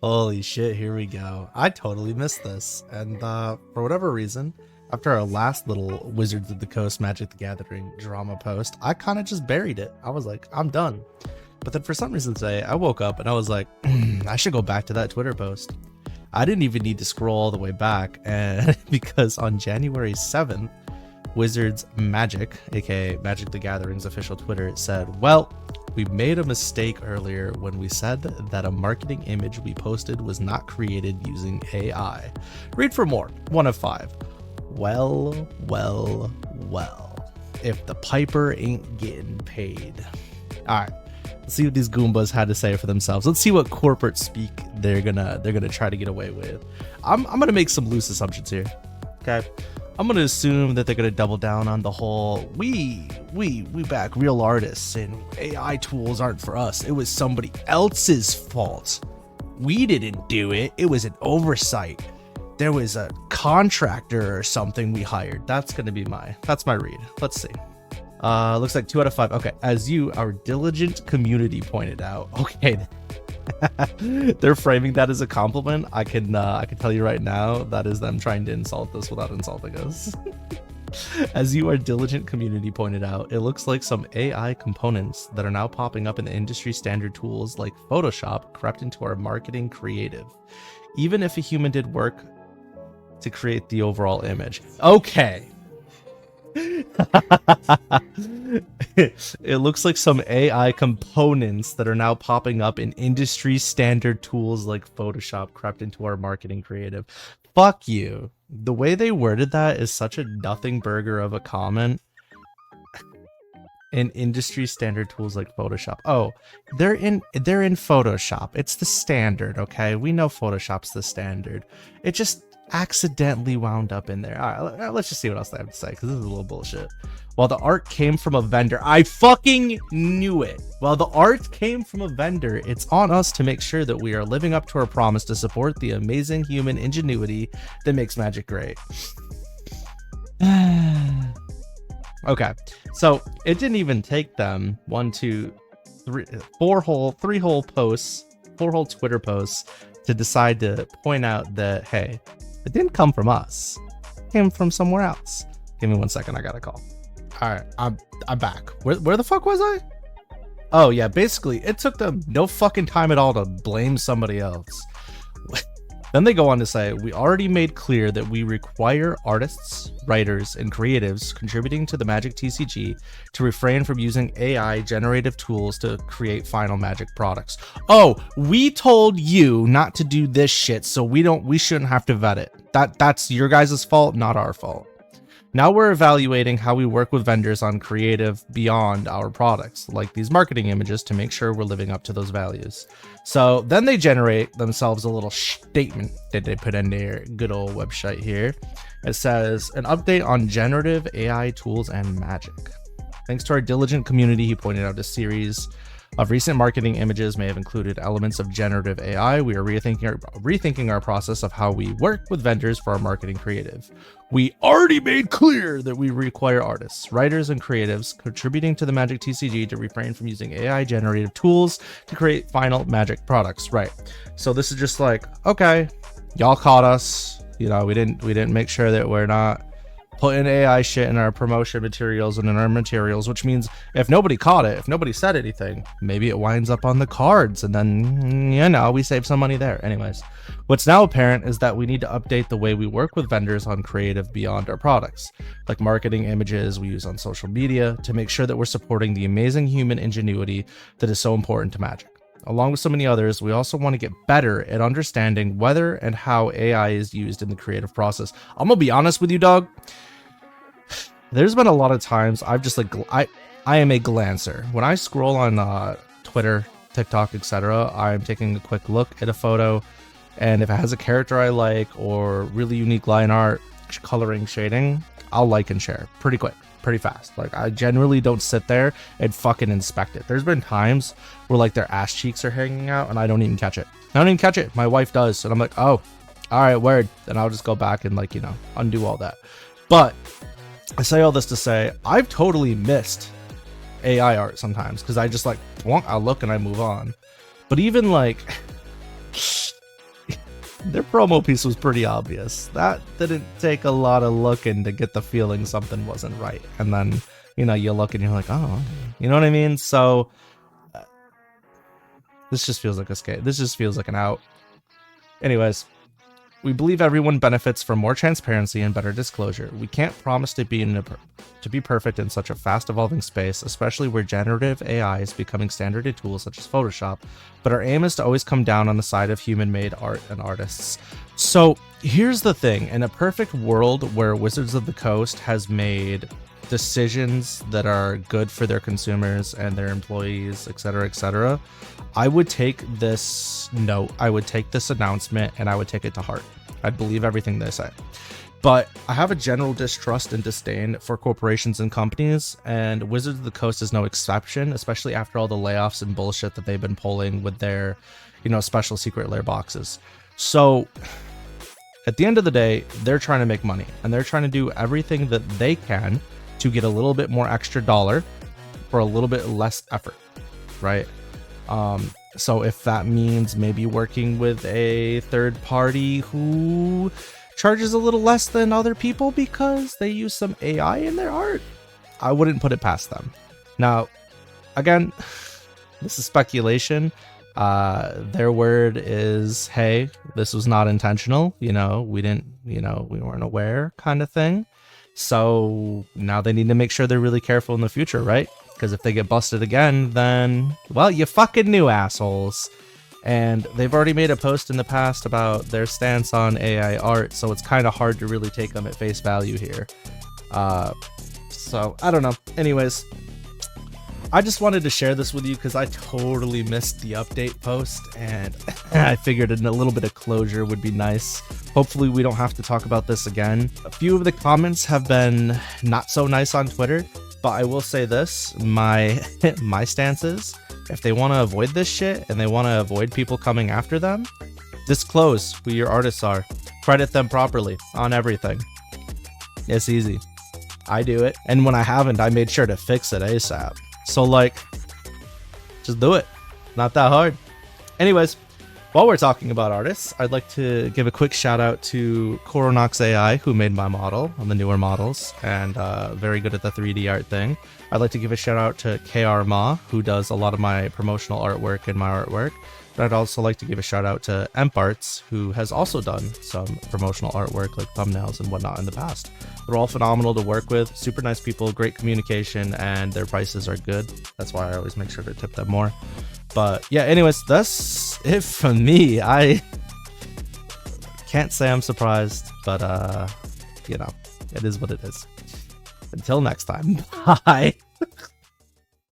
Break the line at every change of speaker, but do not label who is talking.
Holy shit, here we go. I totally missed this. And for whatever reason, after our last little Wizards of the Coast Magic the Gathering drama post, I kind of just buried it. I was like, I'm done. But then for some reason today, I woke up and I was like, I should go back to that Twitter post. I didn't even need to scroll all the way back, and because on January 7th, Wizards Magic, aka Magic the Gathering's official Twitter, said, well, we made a mistake earlier when we said that a marketing image we posted was not created using AI. Read for more. 1 of 5. Well. If the piper ain't getting paid. All right. Let's see what these Goombas had to say for themselves. Let's see what corporate speak they're gonna try to get away with. I'm gonna make some loose assumptions here. Okay. I'm gonna assume that they're gonna double down on the whole we back real artists and AI tools aren't for us. It was somebody else's fault. We didn't do it. It was an oversight. There was a contractor or something we hired. That's my read. Let's see. Looks like 2 out of 5. Okay, as you, our diligent community, pointed out. Okay. They're framing that as a compliment. I can tell you right now, that is them trying to insult us without insulting us. As you, our diligent community, pointed out, it looks like some AI components that are now popping up in the industry standard tools like Photoshop crept into our marketing creative, even if a human did work to create the overall image. Okay. It looks like some AI components that are now popping up in industry standard tools like Photoshop crept into our marketing creative. Fuck you. The way they worded that is such a nothing burger of a comment. In industry standard tools like Photoshop. Oh, they're in Photoshop. It's the standard, okay? We know Photoshop's the standard. It just accidentally wound up in there. All right, let's just see what else they have to say, because this is a little bullshit. While the art came from a vendor, I fucking knew it. While the art came from a vendor, it's on us to make sure that we are living up to our promise to support the amazing human ingenuity that makes magic great. Okay, so it didn't even take them 4 whole Twitter posts to decide to point out that, hey, it didn't come from us. It came from somewhere else. Give me 1 second. I got a call. All right, I'm back. Where the fuck was I? Oh yeah, basically it took them no fucking time at all to blame somebody else. Then they go on to say, we already made clear that we require artists, writers, and creatives contributing to the Magic TCG to refrain from using AI generative tools to create final Magic products. Oh, we told you not to do this shit, so we shouldn't have to vet it. That's your guys' fault, not our fault. Now we're evaluating how we work with vendors on creative beyond our products, like these marketing images, to make sure we're living up to those values. So then they generate themselves a little statement that they put in their good old website here. It says, an update on generative AI tools and magic. Thanks to our diligent community, he pointed out a series of recent marketing images may have included elements of generative AI. We are rethinking our process of how we work with vendors for our marketing creative. We already made clear that we require artists, writers, and creatives contributing to the Magic TCG to refrain from using AI generative tools to create final Magic products. Right. So this is just like, okay, y'all caught us. You know, we didn't make sure that we're not putting AI shit in our promotion materials and in our materials, which means if nobody caught it, if nobody said anything, maybe it winds up on the cards and then, you know, we save some money there. Anyways, what's now apparent is that we need to update the way we work with vendors on creative beyond our products, like marketing images we use on social media, to make sure that we're supporting the amazing human ingenuity that is so important to Magic. Along with so many others, we also want to get better at understanding whether and how AI is used in the creative process. I'm gonna be honest with you, dog. There's been a lot of times I've just like, I am a glancer. When I scroll on Twitter, TikTok, etc., I'm taking a quick look at a photo, and if it has a character I like or really unique line art, coloring, shading, I'll like and share pretty quick, pretty fast. Like, I generally don't sit there and fucking inspect it. There's been times where like their ass cheeks are hanging out and I don't even catch it. My wife does, and I'm like, oh, all right, word. And I'll just go back and, like, you know, undo all that. But I say all this to say, I've totally missed AI art sometimes because I just like, I'll look and I move on. But even like, their promo piece was pretty obvious. That didn't take a lot of looking to get the feeling something wasn't right. And then, you know, you look and you're like, oh, you know what I mean? So this just feels like a skate. This just feels like an out. Anyways, we believe everyone benefits from more transparency and better disclosure. We can't promise to be perfect in such a fast-evolving space, especially where generative AI is becoming standard in tools such as Photoshop, but our aim is to always come down on the side of human-made art and artists. So here's the thing. In a perfect world where Wizards of the Coast has made decisions that are good for their consumers and their employees, etc., I would take this note, I would take this announcement, and I would take it to heart. I'd believe everything they say. But I have a general distrust and disdain for corporations and companies, and Wizards of the Coast is no exception, especially after all the layoffs and bullshit that they've been pulling with their, you know, special secret lair boxes. So at the end of the day, they're trying to make money, and they're trying to do everything that they can to get a little bit more extra dollar for a little bit less effort, right? So if that means maybe working with a third party who charges a little less than other people because they use some AI in their art, I wouldn't put it past them. Now, again, this is speculation. Their word is, hey, this was not intentional. You know, we weren't aware, kind of thing. So now they need to make sure they're really careful in the future, right? Because if they get busted again, then, well, you fucking knew, assholes. And they've already made a post in the past about their stance on AI art, so it's kind of hard to really take them at face value here. So, I don't know. Anyways, I just wanted to share this with you because I totally missed the update post, and I figured a little bit of closure would be nice. Hopefully we don't have to talk about this again. A few of the comments have been not so nice on Twitter, but I will say this, my stance is, if they want to avoid this shit and they want to avoid people coming after them, disclose who your artists are. Credit them properly on everything. It's easy. I do it. And when I haven't, I made sure to fix it ASAP. So like, just do it. Not that hard. Anyways, while we're talking about artists, I'd like to give a quick shout out to KuroNoxAi, who made my model on the newer models and very good at the 3D art thing. I'd like to give a shout out to KuroNoxAi, who does a lot of my promotional artwork and my artwork. But I'd also like to give a shout out to Emparts, who has also done some promotional artwork like thumbnails and whatnot in the past. They're all phenomenal to work with, super nice people, great communication, and their prices are good. That's why I always make sure to tip them more. But yeah, anyways, that's it from me. I can't say I'm surprised, but you know, it is what it is. Until next time, bye.